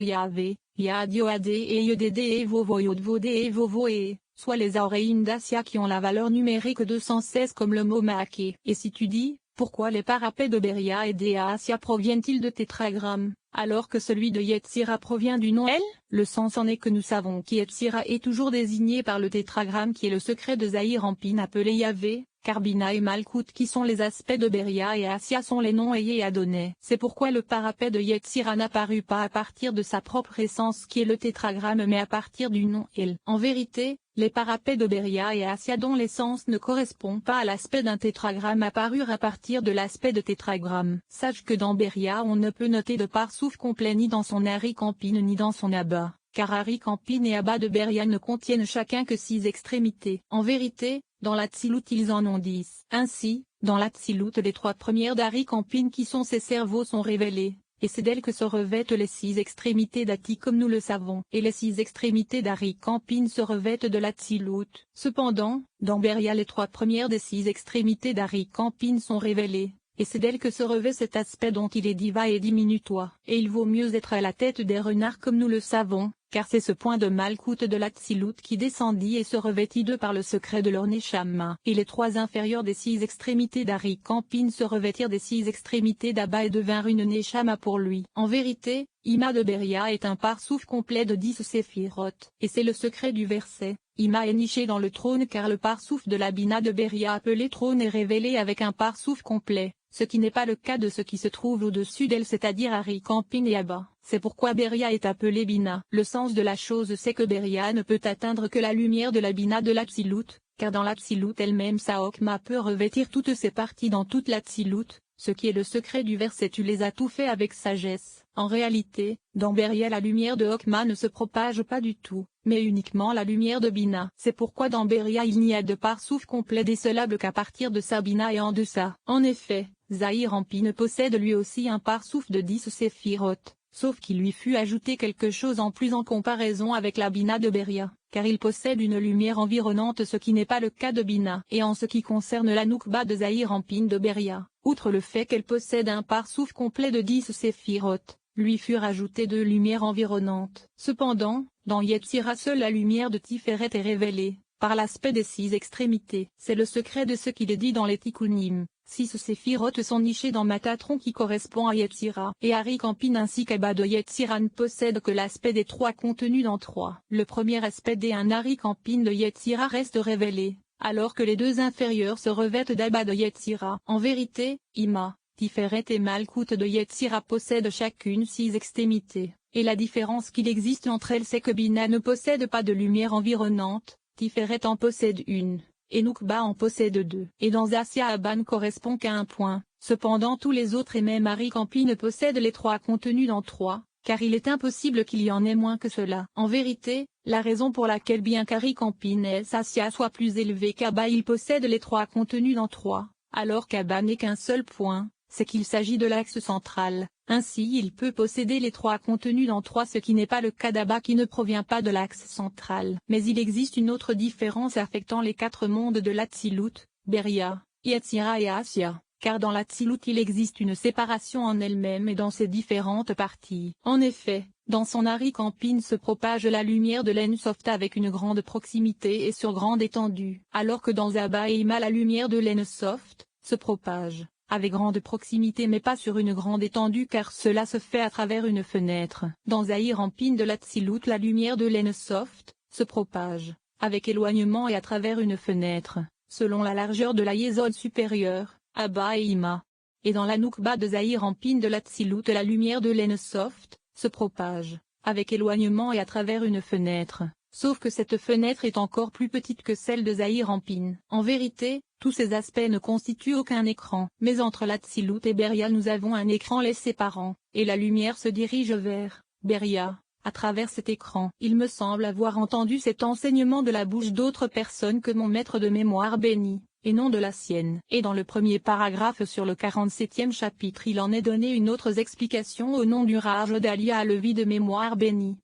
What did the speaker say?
Yahvé, Yad Yoad et Yoded et Vovo Yodvod et Vovo et, soit les auréines d'Assia qui ont la valeur numérique 216 comme le mot Maaké. Et si tu dis, pourquoi les parapets de Beria et d'Assia proviennent-ils de tétragrammes, alors que celui de Yetzira provient du nom El? Le sens en est que nous savons qu'Yetzira est toujours désigné par le tétragramme qui est le secret de Zahir Ampin appelé Yahvé, car Bina et Malkout qui sont les aspects de Beria et Assia sont les noms Eye et Adonai. C'est pourquoi le parapet de Yetzira n'apparut pas à partir de sa propre essence qui est le tétragramme mais à partir du nom El. En vérité, les parapets de Beria et Assia dont l'essence ne correspond pas à l'aspect d'un tétragramme apparurent à partir de l'aspect de tétragramme. Sache que dans Beria on ne peut noter de parsouf complet ni dans son Arik Ampin ni dans son Abba, car Arik Ampin et Abba de Beria ne contiennent chacun que 6 extrémités. En vérité, dans l'Atsilut ils en ont 10. Ainsi, dans l'Atsilut les 3 premières d'Arik Ampin qui sont ses cerveaux sont révélés, et c'est d'elles que se revêtent les 6 extrémités d'Ati comme nous le savons. Et les 6 extrémités d'Arik Ampin se revêtent de l'Atsilut. Cependant, dans Beria les 3 premières des 6 extrémités d'Arik Ampin sont révélées, et c'est d'elles que se revêt cet aspect dont il est diva et diminutoire. Et il vaut mieux être à la tête des renards comme nous le savons, car c'est ce point de Malkout de l'Atsilut qui descendit et se revêtit d'eux par le secret de leur Neshama. Et les 3 inférieurs des 6 extrémités d'Arik Ampin se revêtirent des 6 extrémités d'Abba et devinrent une Neshama pour lui. En vérité, Ima de Beria est un parsouf complet de 10 séphiroth, et c'est le secret du verset. Ima est niché dans le trône car le parsouf de la Bina de Beria appelé trône est révélé avec un parsouf complet, ce qui n'est pas le cas de ce qui se trouve au-dessus d'elle c'est-à-dire Arik Ampin et Abba. C'est pourquoi Beria est appelé Bina. Le sens de la chose c'est que Beria ne peut atteindre que la lumière de la Bina de l'Atsilut, car dans l'Atsilut elle-même sa Okma peut revêtir toutes ses parties dans toute l'Atsilut, ce qui est le secret du verset tu les as tout fait avec sagesse. En réalité, dans Beria la lumière de Okma ne se propage pas du tout, mais uniquement la lumière de Bina. C'est pourquoi dans Beria il n'y a de parsouf complet décelable qu'à partir de sa Bina et en deçà. En effet, Zahir Ampin possède lui aussi un parsouf de 10 séphiroth, sauf qu'il lui fut ajouté quelque chose en plus en comparaison avec la Bina de Beria, car il possède une lumière environnante ce qui n'est pas le cas de Bina. Et en ce qui concerne la Noukba de Zahir Ampin de Beria, outre le fait qu'elle possède un parsouf complet de 10 séphiroth, lui furent ajoutées 2 lumières environnantes. Cependant, dans Yetzira seule la lumière de Tiferet est révélée, par l'aspect des 6 extrémités. C'est le secret de ce qu'il est dit dans les Tikkunim. 6 séphiroth sont nichés dans Matatron qui correspond à Yetzira. Et Arik Ampin ainsi qu'Abba de Yetzira ne possèdent que l'aspect des 3 contenus dans 3. Le premier aspect des un Arik Ampin de Yetzira reste révélé, alors que les 2 inférieurs se revêtent d'Abba de Yetzira. En vérité, Ima, Tiferet et Malkout de Yetzira possèdent chacune 6 extrémités, et la différence qu'il existe entre elles c'est que Bina ne possède pas de lumière environnante, Tiferet en possède une, et Noukba en possède 2. Et dans Assia Abba ne correspond qu'à un point, cependant tous les autres et même Arik Ampin possèdent les 3 contenus dans 3, car il est impossible qu'il y en ait moins que cela. En vérité, la raison pour laquelle bien qu'Arik Ampin et Assia soient plus élevés qu'Abba il possède les 3 contenus dans 3, alors qu'Abba n'est qu'un seul point, c'est qu'il s'agit de l'axe central. Ainsi il peut posséder les 3 contenus dans 3 ce qui n'est pas le cas d'Abba qui ne provient pas de l'axe central. Mais il existe une autre différence affectant les 4 mondes de l'Atsilut, Beria, Yetzira et Assia, car dans l'Atsilut il existe une séparation en elle-même et dans ses différentes parties. En effet, dans son Arik Ampin se propage la lumière de l'Ensoft avec une grande proximité et sur grande étendue, alors que dans Abba et Ima la lumière de l'Ensoft se propage avec grande proximité mais pas sur une grande étendue car cela se fait à travers une fenêtre. Dans Zahir Ampin de l'Atsilut la lumière de l'Ensoft se propage, avec éloignement et à travers une fenêtre, selon la largeur de la Yesod supérieure, Abba et Ima. Et dans la Noukba de Zahir Ampin de l'Atsilut la lumière de l'Ensoft se propage, avec éloignement et à travers une fenêtre, sauf que cette fenêtre est encore plus petite que celle de Zahir Ampin. En vérité, tous ces aspects ne constituent aucun écran. Mais entre l'Atsilut et Beria nous avons un écran les séparant, et la lumière se dirige vers Beria, à travers cet écran. Il me semble avoir entendu cet enseignement de la bouche d'autres personnes que mon maître de mémoire béni, et non de la sienne. Et dans le premier paragraphe sur le 47e chapitre il en est donné une autre explication au nom du Raj d'Alia à Levi de mémoire béni.